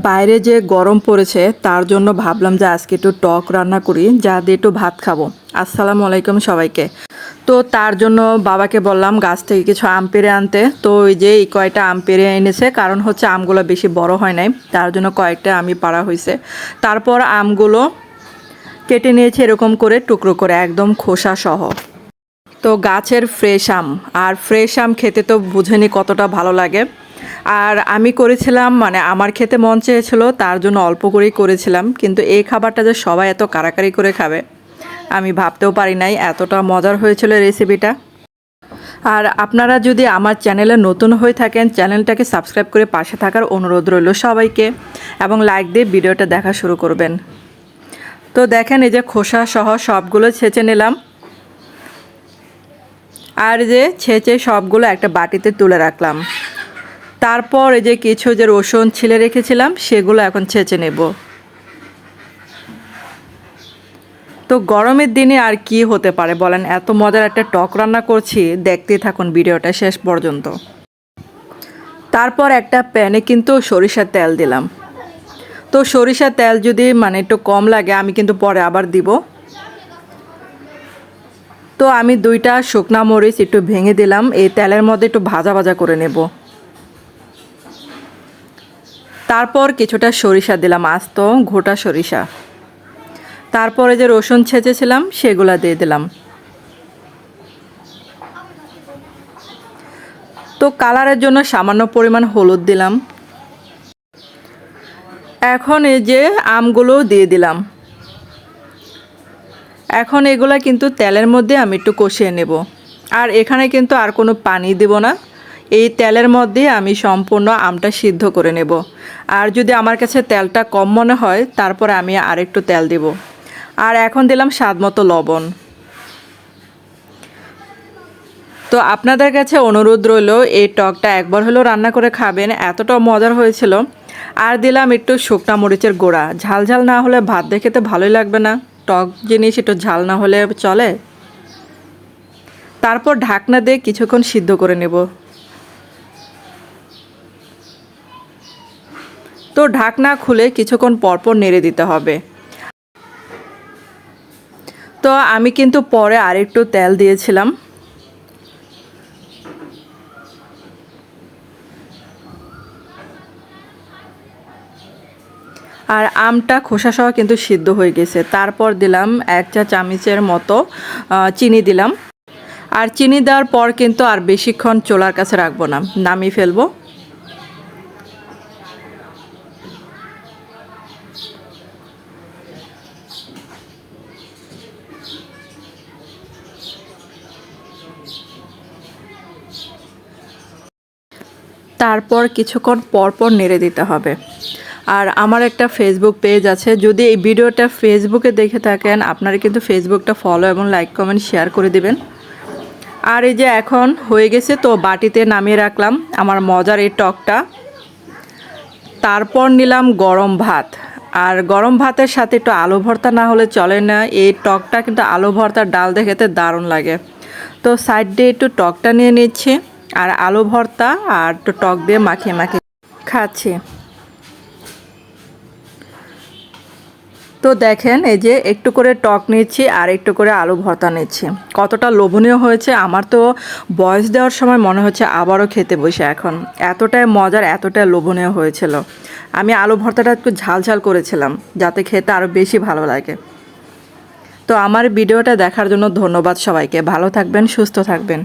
বাইরে যে গরম পড়েছে তার জন্য ভাবলাম যে আজকে একটু টক রান্না করি, যা দিয়ে একটু ভাত খাবো। আসসালামু আলাইকুম সবাইকে। তো তার জন্য বাবাকে বললাম গাছ থেকে কিছু আম পেড়ে আনতে। তো ওই যে এই কয়টা আম পেড়ে এনেছে, কারণ হচ্ছে আমগুলো বেশি বড় হয় নাই, তার জন্য কয়েকটা আমি পাড়া হয়েছে। তারপর আমগুলো কেটে নিয়েছে এরকম করে টুকরো করে, একদম খোসা সহ। তো গাছের ফ্রেশ আম, আর ফ্রেশ আম খেতে তো বুঝেনি কতটা ভালো লাগে। আর আমি করেছিলাম, মানে আমার খেতে মন চেয়েছিল তার জন্য অল্প করেই করেছিলাম, কিন্তু এই খাবারটা যে সবাই এত কারাকারি করে খাবে আমি ভাবতেও পারি নাই, এতটা মজার হয়েছিল রেসিপিটা। আর আপনারা যদি আমার চ্যানেলে নতুন হয়ে থাকেন, চ্যানেলটাকে সাবস্ক্রাইব করে পাশে থাকার অনুরোধ রইল সবাইকে, এবং লাইক দিয়ে ভিডিওটা দেখা শুরু করবেন। তো দেখেন, এই যে খোসা সহ সবগুলো ছেঁচে নিলাম, আর যে ছেঁচে সবগুলো একটা বাটিতে তুলে রাখলাম। তারপর এই যে কিছু যে রসুন ছিলে রেখেছিলাম সেগুলো এখন ছেঁচে নেব। তো গরমের দিনে আর কি হতে পারে বলেন, এত মজার একটা টক রান্না করছি, দেখতেই থাকুন ভিডিওটা শেষ পর্যন্ত। তারপর একটা প্যানে কিন্তু সরিষার তেল দিলাম। তো সরিষার তেল যদি মানে একটু কম লাগে আমি কিন্তু পরে আবার দিব। তো আমি 2টা শুকনা মরিচ একটু ভেঙে দিলাম, এই তেলের মধ্যে একটু ভাজা ভাজা করে নেব। তারপর কিছুটা সরিষা দিলাম, আস্ত গোটা সরিষা। তারপরে যে রসুন ছেঁচেছিলাম সেগুলো দিয়ে দিলাম। তো কালারের জন্য সামান্য পরিমাণ হলুদ দিলাম। এখন এই যে আমগুলো দিয়ে দিলাম। এখন এগুলা কিন্তু তেলের মধ্যে আমি একটু কষিয়ে নেব। আর এখানে কিন্তু আর কোনো পানি দেব না, এই তেলের মধ্যে আমি সম্পূর্ণ আমটা সিদ্ধ করে নেব। আর যদি আমার কাছে তেলটা কম মনে হয় তারপরে আমি আরেকটু তেল দেব। আর এখন দিলাম স্বাদমতো লবণ। তো আপনাদের কাছে অনুরোধ রইল এই টকটা একবার হলেও রান্না করে খাবেন, এতটা মজার হয়েছিল। আর দিলাম একটু শুকনা মরিচের গুঁড়া, ঝাল ঝাল না হলে ভাত দিয়ে খেতে ভালোই লাগবে না, টক জিনিস একটু ঝাল না হলে চলে। তারপর ঢাকনা দিয়ে কিছুক্ষণ সিদ্ধ করে নেব। তো ঢাকনা খুলে কিছুক্ষণ পরপর নেড়ে দিতে হবে। তো আমি কিন্তু পরে আরেকটু তেল দিয়েছিলাম। আর আমটা খোসা সহ কিন্তু সিদ্ধ হয়ে গেছে। তারপর দিলাম 1 চা চামচের মতো চিনি দিলাম। আর চিনি দেওয়ার পর কিন্তু আর বেশিক্ষণ চুলার কাছে রাখবো না, নামিয়ে ফেলবো। তারপর কিছুক্ষণ পরপর নেড়ে দিতে হবে। আর আমার একটা ফেসবুক পেজ আছে, যদি এই ভিডিওটা ফেসবুকে দেখে থাকেন আপনারা কিন্তু ফেসবুকটা ফলো এবং লাইক কমেন্ট শেয়ার করে দিবেন। আর এই যে এখন হয়ে গেছে, তো বাটিতে নামিয়ে রাখলাম আমার মজার এই টকটা। তারপর নিলাম গরম ভাত, আর গরম ভাতের সাথে একটু আলু ভর্তা না হলে চলে না। এই টকটা কিন্তু আলু ভর্তার ডাল দিয়ে খেতে দারুণ লাগে। তো সাইড দিয়ে একটু টকটা নিয়ে নিচ্ছি, আর আলু ভর্তা আর একটু টক দিয়ে মাখিয়ে মাখিয়ে খাচ্ছি। তো দেখেন, এই যে একটু করে টক নিচ্ছি আর একটু করে আলু ভর্তা নিচ্ছি, কতটা লোভনীয় হয়েছে। আমার তো বয়স দেওয়ার সময় মনে হচ্ছে আবারও খেতে বসে এখন, এতটাই মজার এতটাই লোভনীয় হয়েছিল। আমি আলু ভর্তাটা একটু ঝাল ঝাল করেছিলাম যাতে খেতে আরও বেশি ভালো লাগে। তো আমার ভিডিওটা দেখার জন্য ধন্যবাদ সবাইকে, ভালো থাকবেন, সুস্থ থাকবেন।